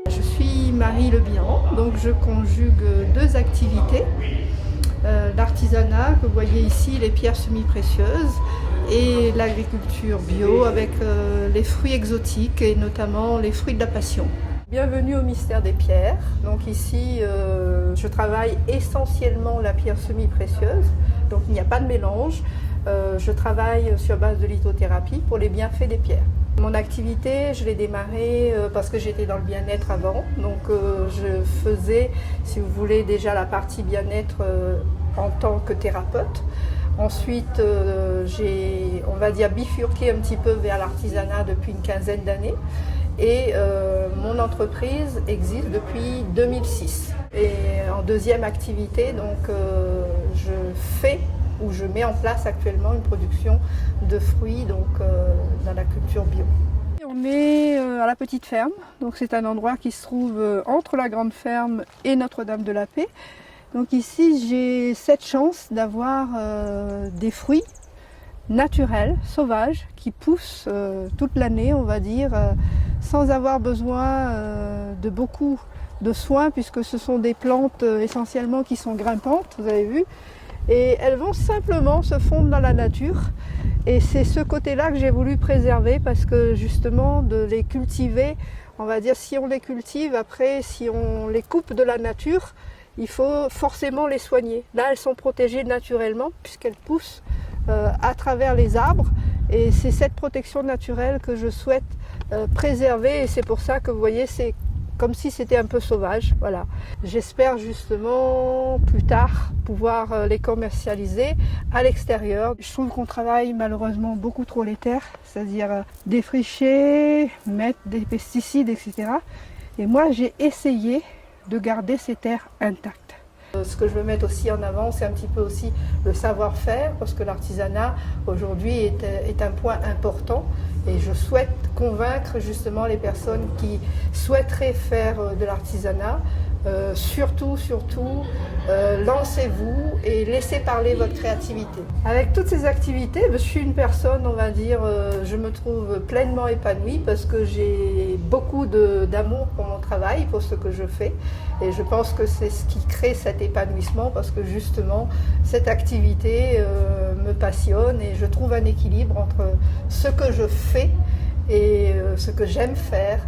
Je suis Marie Lebihan, donc je conjugue deux activités. L'artisanat, que vous voyez ici, les pierres semi-précieuses, et l'agriculture bio avec les fruits exotiques et notamment les fruits de la passion. Bienvenue au Mystère des pierres. Donc ici, je travaille essentiellement la pierre semi-précieuse, donc il n'y a pas de mélange. Je travaille sur base de lithothérapie pour les bienfaits des pierres. Mon activité, je l'ai démarrée parce que j'étais dans le bien-être avant. Donc je faisais, si vous voulez, déjà la partie bien-être en tant que thérapeute. Ensuite, j'ai, on va dire, bifurqué un petit peu vers l'artisanat depuis une quinzaine d'années. Et mon entreprise existe depuis 2006. Et en deuxième activité, donc, je fais ou je mets en place actuellement une production de fruits donc, dans la culture bio. On est à la Petite Ferme, donc c'est un endroit qui se trouve entre la Grande Ferme et Notre-Dame-de-la-Paix. Donc ici j'ai cette chance d'avoir des fruits naturels, sauvages, qui poussent toute l'année, on va dire, sans avoir besoin de beaucoup de soins, puisque ce sont des plantes essentiellement qui sont grimpantes, vous avez vu, et elles vont simplement se fondre dans la nature. Et c'est ce côté-là que j'ai voulu préserver, parce que justement de les cultiver, on va dire, si on les cultive, après si on les coupe de la nature, il faut forcément les soigner. Là, elles sont protégées naturellement puisqu'elles poussent à travers les arbres, et c'est cette protection naturelle que je souhaite préserver, et c'est pour ça que vous voyez, c'est comme si c'était un peu sauvage. Voilà. J'espère justement plus tard pouvoir les commercialiser à l'extérieur. Je trouve qu'on travaille malheureusement beaucoup trop les terres, c'est-à-dire défricher, mettre des pesticides, etc. Et moi j'ai essayé de garder ces terres intactes. Ce que je veux mettre aussi en avant, c'est un petit peu aussi le savoir-faire, parce que l'artisanat aujourd'hui est un point important, et je souhaite convaincre justement les personnes qui souhaiteraient faire de l'artisanat. Surtout, lancez-vous et laissez parler votre créativité. Avec toutes ces activités, je suis une personne, on va dire, je me trouve pleinement épanouie parce que j'ai beaucoup d'amour pour mon travail, pour ce que je fais. Et je pense que c'est ce qui crée cet épanouissement, parce que justement, cette activité me passionne, et je trouve un équilibre entre ce que je fais et ce que j'aime faire.